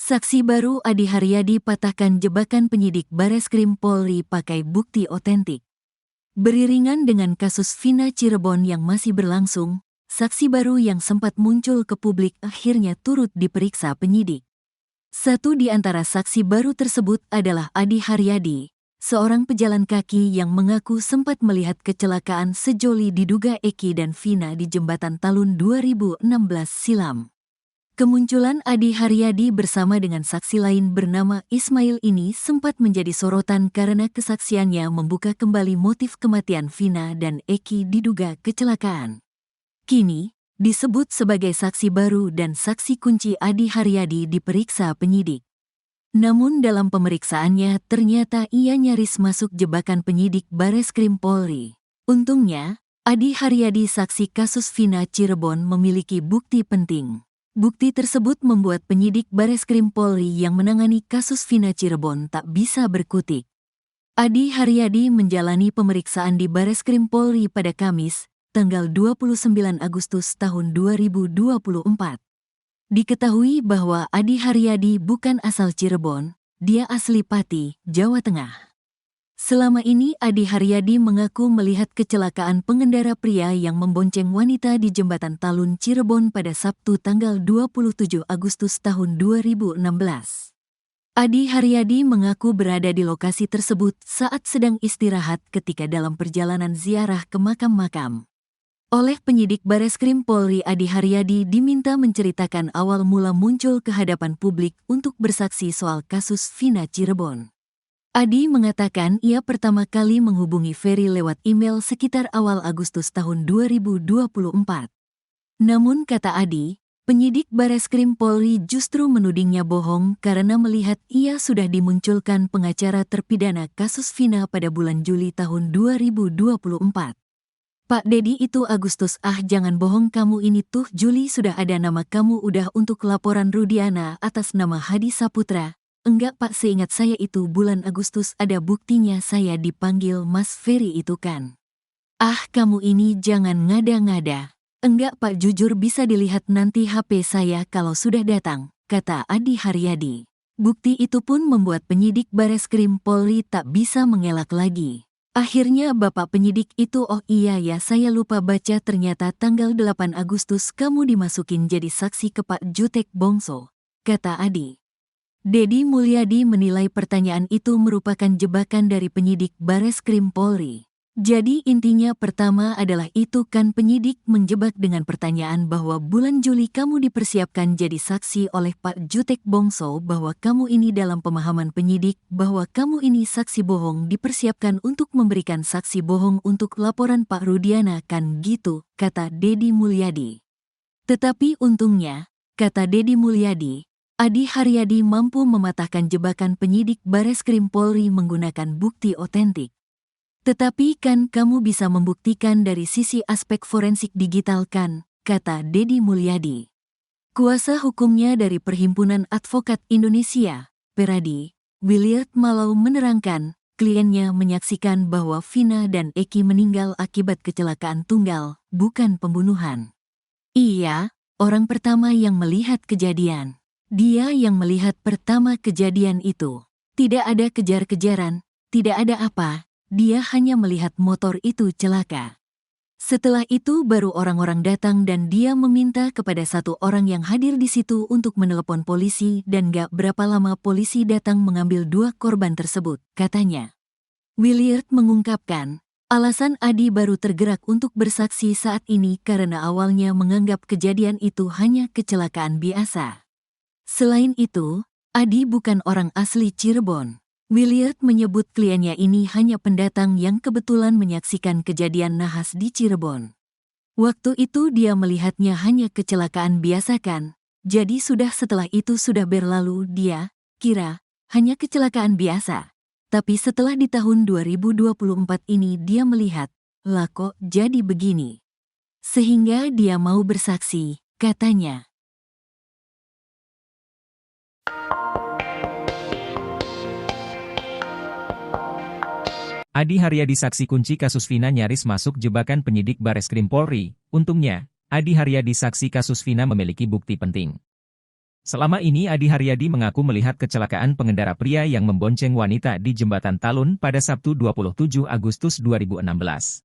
Saksi baru Adi Haryadi patahkan jebakan penyidik Bareskrim Polri pakai bukti otentik. Beriringan dengan kasus Vina Cirebon yang masih berlangsung, saksi baru yang sempat muncul ke publik akhirnya turut diperiksa penyidik. Satu di antara saksi baru tersebut adalah Adi Haryadi, seorang pejalan kaki yang mengaku sempat melihat kecelakaan sejoli diduga Eki dan Vina di jembatan Talun 2016 silam. Kemunculan Adi Haryadi bersama dengan saksi lain bernama Ismail ini sempat menjadi sorotan karena kesaksiannya membuka kembali motif kematian Vina dan Eki diduga kecelakaan. Kini, disebut sebagai saksi baru dan saksi kunci Adi Haryadi diperiksa penyidik. Namun dalam pemeriksaannya ternyata ia nyaris masuk jebakan penyidik Bareskrim Polri. Untungnya, Adi Haryadi saksi kasus Vina Cirebon memiliki bukti penting. Bukti tersebut membuat penyidik Bareskrim Polri yang menangani kasus Vina Cirebon tak bisa berkutik. Adi Haryadi menjalani pemeriksaan di Bareskrim Polri pada Kamis, tanggal 29 Agustus tahun 2024. Diketahui bahwa Adi Haryadi bukan asal Cirebon, dia asli Pati, Jawa Tengah. Selama ini Adi Haryadi mengaku melihat kecelakaan pengendara pria yang membonceng wanita di jembatan Talun Cirebon pada Sabtu tanggal 27 Agustus tahun 2016. Adi Haryadi mengaku berada di lokasi tersebut saat sedang istirahat ketika dalam perjalanan ziarah ke makam-makam. Oleh penyidik Bareskrim Polri, Adi Haryadi diminta menceritakan awal mula muncul ke hadapan publik untuk bersaksi soal kasus Vina Cirebon. Adi mengatakan ia pertama kali menghubungi Ferry lewat email sekitar awal Agustus tahun 2024. Namun kata Adi, penyidik Bareskrim Polri justru menudingnya bohong karena melihat ia sudah dimunculkan pengacara terpidana kasus Vina pada bulan Juli tahun 2024. Pak Dedi itu Agustus, jangan bohong kamu ini tuh Juli sudah ada nama kamu udah untuk laporan Rudiana atas nama Hadi Saputra. Enggak Pak, seingat saya itu bulan Agustus ada buktinya saya dipanggil Mas Ferry itu kan. Kamu ini jangan ngada-ngada. Enggak Pak, jujur bisa dilihat nanti HP saya kalau sudah datang, kata Adi Haryadi. Bukti itu pun membuat penyidik Bareskrim Polri tak bisa mengelak lagi. Akhirnya Bapak penyidik itu, oh iya ya saya lupa baca, ternyata tanggal 8 Agustus kamu dimasukin jadi saksi ke Pak Jutek Bongso, kata Adi. Dedi Mulyadi menilai pertanyaan itu merupakan jebakan dari penyidik Bareskrim Polri. Jadi intinya pertama adalah itu kan penyidik menjebak dengan pertanyaan bahwa bulan Juli kamu dipersiapkan jadi saksi oleh Pak Jutek Bongso, bahwa kamu ini dalam pemahaman penyidik bahwa kamu ini saksi bohong dipersiapkan untuk memberikan saksi bohong untuk laporan Pak Rudiana kan gitu, kata Dedi Mulyadi. Tetapi untungnya, kata Dedi Mulyadi, Adi Haryadi mampu mematahkan jebakan penyidik Bareskrim Polri menggunakan bukti otentik. Tetapi kan kamu bisa membuktikan dari sisi aspek forensik digital kan, kata Dedi Mulyadi. Kuasa hukumnya dari Perhimpunan Advokat Indonesia, Peradi, Williard Malau menerangkan, kliennya menyaksikan bahwa Vina dan Eki meninggal akibat kecelakaan tunggal, bukan pembunuhan. Iya, orang pertama yang melihat kejadian. Dia yang melihat pertama kejadian itu. Tidak ada kejar-kejaran, tidak ada apa, dia hanya melihat motor itu celaka. Setelah itu baru orang-orang datang dan dia meminta kepada satu orang yang hadir di situ untuk menelepon polisi dan gak berapa lama polisi datang mengambil dua korban tersebut, katanya. Williard mengungkapkan, alasan Adi baru tergerak untuk bersaksi saat ini karena awalnya menganggap kejadian itu hanya kecelakaan biasa. Selain itu, Adi bukan orang asli Cirebon. Williard menyebut kliennya ini hanya pendatang yang kebetulan menyaksikan kejadian nahas di Cirebon. Waktu itu dia melihatnya hanya kecelakaan biasa kan, jadi setelah itu sudah berlalu dia kira hanya kecelakaan biasa. Tapi setelah di tahun 2024 ini dia melihat, lah kok jadi begini. Sehingga dia mau bersaksi, katanya. Adi Haryadi saksi kunci kasus Vina nyaris masuk jebakan penyidik Bareskrim Polri. Untungnya, Adi Haryadi saksi kasus Vina memiliki bukti penting. Selama ini Adi Haryadi mengaku melihat kecelakaan pengendara pria yang membonceng wanita di Jembatan Talun pada Sabtu 27 Agustus 2016.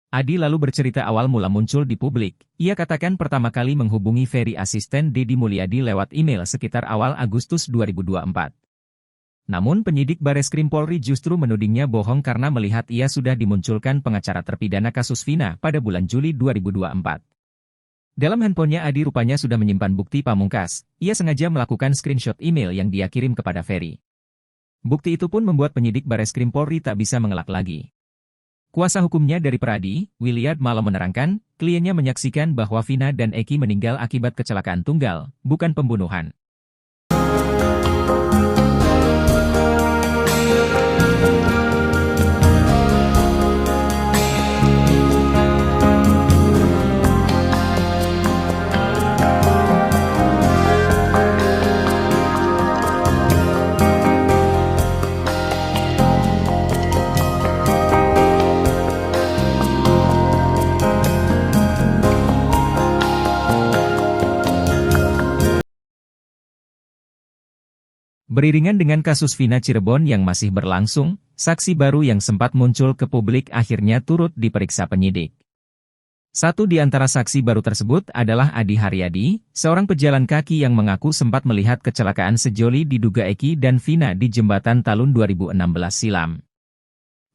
Adi lalu bercerita awal mula muncul di publik. Ia katakan pertama kali menghubungi Ferry asisten Deddy Mulyadi lewat email sekitar awal Agustus 2024. Namun penyidik Bareskrim Polri justru menudingnya bohong karena melihat ia sudah dimunculkan pengacara terpidana kasus Vina pada bulan Juli 2024. Dalam handphonenya Adi rupanya sudah menyimpan bukti pamungkas. Ia sengaja melakukan screenshot email yang dia kirim kepada Ferry. Bukti itu pun membuat penyidik Bareskrim Polri tak bisa mengelak lagi. Kuasa hukumnya dari Peradi, Williard Malo menerangkan, kliennya menyaksikan bahwa Vina dan Eki meninggal akibat kecelakaan tunggal, bukan pembunuhan. Beriringan dengan kasus Vina Cirebon yang masih berlangsung, saksi baru yang sempat muncul ke publik akhirnya turut diperiksa penyidik. Satu di antara saksi baru tersebut adalah Adi Haryadi, seorang pejalan kaki yang mengaku sempat melihat kecelakaan sejoli diduga Eki dan Vina di Jembatan Talun 2016 silam.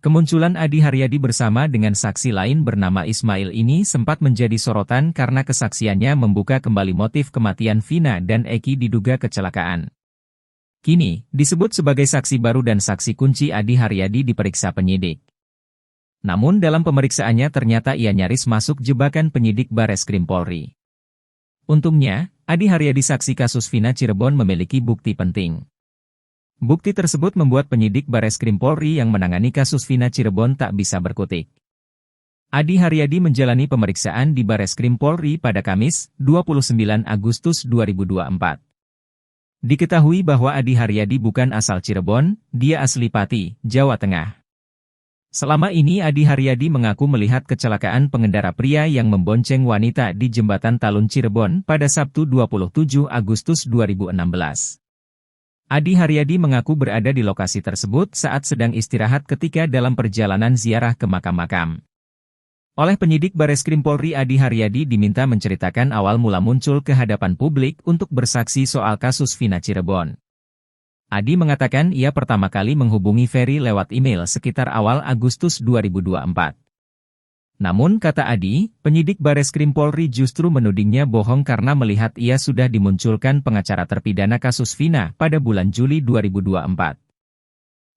Kemunculan Adi Haryadi bersama dengan saksi lain bernama Ismail ini sempat menjadi sorotan karena kesaksiannya membuka kembali motif kematian Vina dan Eki diduga kecelakaan. Kini, disebut sebagai saksi baru dan saksi kunci Adi Haryadi diperiksa penyidik. Namun dalam pemeriksaannya ternyata ia nyaris masuk jebakan penyidik Bareskrim Polri. Untungnya, Adi Haryadi saksi kasus Vina Cirebon memiliki bukti penting. Bukti tersebut membuat penyidik Bareskrim Polri yang menangani kasus Vina Cirebon tak bisa berkutik. Adi Haryadi menjalani pemeriksaan di Bareskrim Polri pada Kamis, 29 Agustus 2024. Diketahui bahwa Adi Haryadi bukan asal Cirebon, dia asli Pati, Jawa Tengah. Selama ini Adi Haryadi mengaku melihat kecelakaan pengendara pria yang membonceng wanita di Jembatan Talun Cirebon pada Sabtu 27 Agustus 2016. Adi Haryadi mengaku berada di lokasi tersebut saat sedang istirahat ketika dalam perjalanan ziarah ke makam-makam. Oleh penyidik Bareskrim Polri Adi Haryadi diminta menceritakan awal mula muncul ke hadapan publik untuk bersaksi soal kasus Vina Cirebon. Adi mengatakan ia pertama kali menghubungi Ferry lewat email sekitar awal Agustus 2024. Namun kata Adi, penyidik Bareskrim Polri justru menudingnya bohong karena melihat ia sudah dimunculkan pengacara terpidana kasus Vina pada bulan Juli 2024.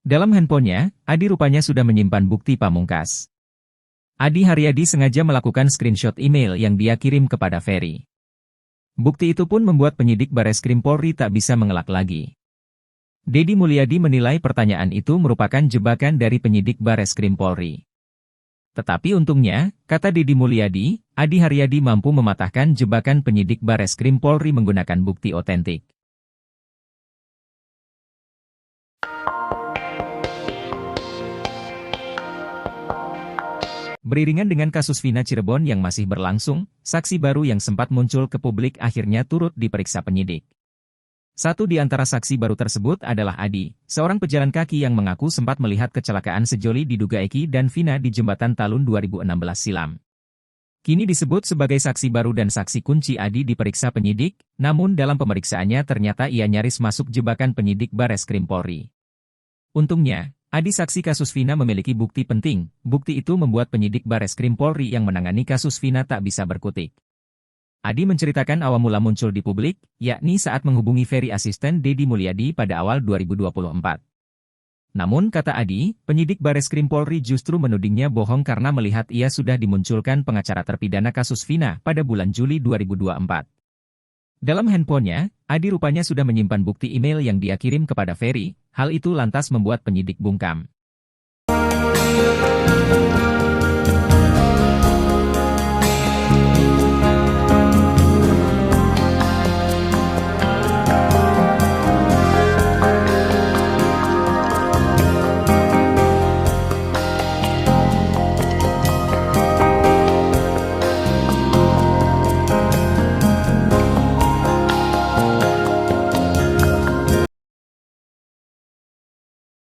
Dalam handphonenya, Adi rupanya sudah menyimpan bukti pamungkas. Adi Haryadi sengaja melakukan screenshot email yang dia kirim kepada Ferry. Bukti itu pun membuat penyidik Bareskrim Polri tak bisa mengelak lagi. Deddy Mulyadi menilai pertanyaan itu merupakan jebakan dari penyidik Bareskrim Polri. Tetapi untungnya, kata Deddy Mulyadi, Adi Haryadi mampu mematahkan jebakan penyidik Bareskrim Polri menggunakan bukti otentik. Beriringan dengan kasus Vina Cirebon yang masih berlangsung, saksi baru yang sempat muncul ke publik akhirnya turut diperiksa penyidik. Satu di antara saksi baru tersebut adalah Adi, seorang pejalan kaki yang mengaku sempat melihat kecelakaan sejoli diduga Eki dan Vina di Jembatan Talun 2016 silam. Kini disebut sebagai saksi baru dan saksi kunci Adi diperiksa penyidik, namun dalam pemeriksaannya ternyata ia nyaris masuk jebakan penyidik Bareskrim Polri. Untungnya, Adi saksi kasus Vina memiliki bukti penting. Bukti itu membuat penyidik Bareskrim Polri yang menangani kasus Vina tak bisa berkutik. Adi menceritakan awal mula muncul di publik, yakni saat menghubungi Ferry asisten Deddy Mulyadi pada awal 2024. Namun kata Adi, penyidik Bareskrim Polri justru menudingnya bohong karena melihat ia sudah dimunculkan pengacara terpidana kasus Vina pada bulan Juli 2024. Dalam handphonenya, Adi rupanya sudah menyimpan bukti email yang dia kirim kepada Ferry, hal itu lantas membuat penyidik bungkam.